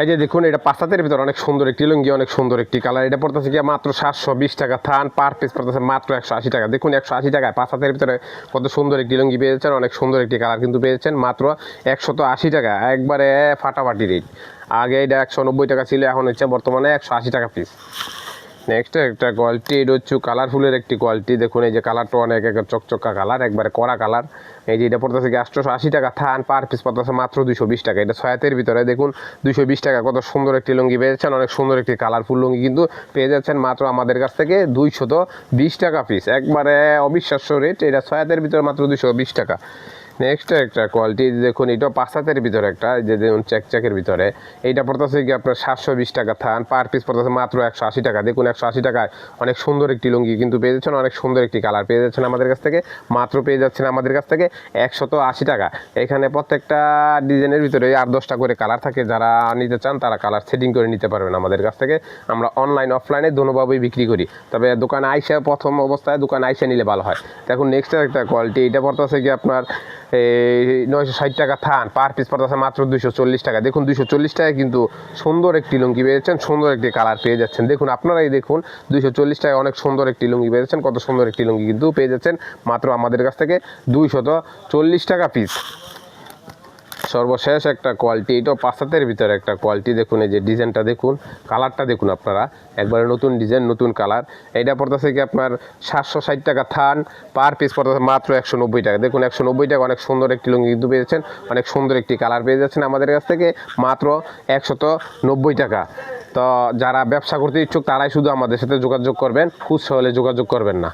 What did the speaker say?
এই যে দেখুন, এটা 5 হাতের ভিতরে অনেক সুন্দর একটি লুঙ্গি, অনেক সুন্দর একটি কালার। এটা পড়তেছে কি মাত্র 720 টাকা। থান পার পিস পড়তেছে মাত্র 180 টাকা। দেখুন 180 টাকায় 5 হাতের ভিতরে কত সুন্দর একটি লুঙ্গি পেয়েছেন, অনেক সুন্দর একটি কালার কিন্তু পেয়েছেন মাত্র 180 টাকা। একবারে ফাটাফাটি রেট। আগে এটা 190 টাকা ছিল, এখন হচ্ছে বর্তমানে 180 টাকা পিস। নেক্সট একটা কোয়ালিটি, এটা হচ্ছে কালারফুলের একটি কোয়ালিটি। দেখুন এই যে কালারটা অনেক চকচকা কালার, একবারে কড়া কালার। এই যে এটা পড়তেছে কি 880 টাকা। থান পার পিস পড়তেছে মাত্র 220 টাকা। এটা 6 হাতের ভিতরে দেখুন 220 টাকা। কত সুন্দর একটি লুঙ্গি পেয়েছেন, অনেক সুন্দর একটি কালারফুল লুঙ্গি কিন্তু পেয়ে যাচ্ছেন মাত্র আমাদের কাছ থেকে 220 টাকা পিস। একবারে অবিশ্বাস্য রেট। এটা 6 হাতের ভিতরে মাত্র 220 টাকা। নেক্সট একটা কোয়ালিটি দেখুন, এটা 5 হাতের ভিতরে একটা, যে দেখুন চেকের ভিতরে। এইটা পড়তেছে কি আপনার 720 টাকা। থান পার পিস পড়তেছে মাত্র 180 টাকা। দেখুন 180 টাকায় অনেক সুন্দর একটি লুঙ্গি কিন্তু পেয়ে যাচ্ছেন, অনেক সুন্দর একটি কালার পেয়ে যাচ্ছেন আমাদের কাছ থেকে। মাত্র পেয়ে যাচ্ছেন আমাদের কাছ থেকে 180 টাকা। এখানে প্রত্যেকটা ডিজাইনের ভিতরে 8-10টা করে কালার থাকে। যারা নিতে চান তারা কালার সেটিং করে নিতে পারবেন আমাদের কাছ থেকে। আমরা অনলাইন অফলাইনে দুটোভাবেই বিক্রি করি, তবে দোকানে আইসা প্রথম অবস্থায় দোকানে আইসা নিলে ভালো হয়। দেখুন নেক্সট একটা কোয়ালিটি, এটা পড়তেছে কি আপনার 960 টাকা। থান পার পিস পড়তেছে মাত্র 240 টাকা। দেখুন 240 টাকায় কিন্তু সুন্দর একটি লুঙ্গি পেয়েছেন, সুন্দর একটি কালার পেয়ে যাচ্ছেন। দেখুন আপনারাই দেখুন 240 টাকায় অনেক সুন্দর একটি লুঙ্গি পেয়ে যাচ্ছেন, কত সুন্দর একটি লুঙ্গি কিন্তু পেয়ে যাচ্ছেন মাত্র আমাদের কাছ থেকে 240 টাকা পিস। সর্বশেষ একটা কোয়ালিটি, এটাও 5 হাতের ভিতরে একটা কোয়ালিটি। দেখুন এই যে ডিজাইনটা দেখুন, কালারটা দেখুন আপনারা, একবারে নতুন ডিজাইন, নতুন কালার। এইটা পড়তেছে কি আপনার 760 টাকা। থান পার পিস পড়তেছে মাত্র 190 টাকা। দেখুন 190 টাকা, অনেক সুন্দর একটি লুঙ্গি কিন্তু পেয়েছেন, অনেক সুন্দর একটি কালার পেয়ে যাচ্ছেন আমাদের কাছ থেকে মাত্র 190 টাকা। তো যারা ব্যবসা করতে ইচ্ছুক তারাই শুধু আমাদের সাথে যোগাযোগ করবেন, খুচরা হলে যোগাযোগ করবেন না।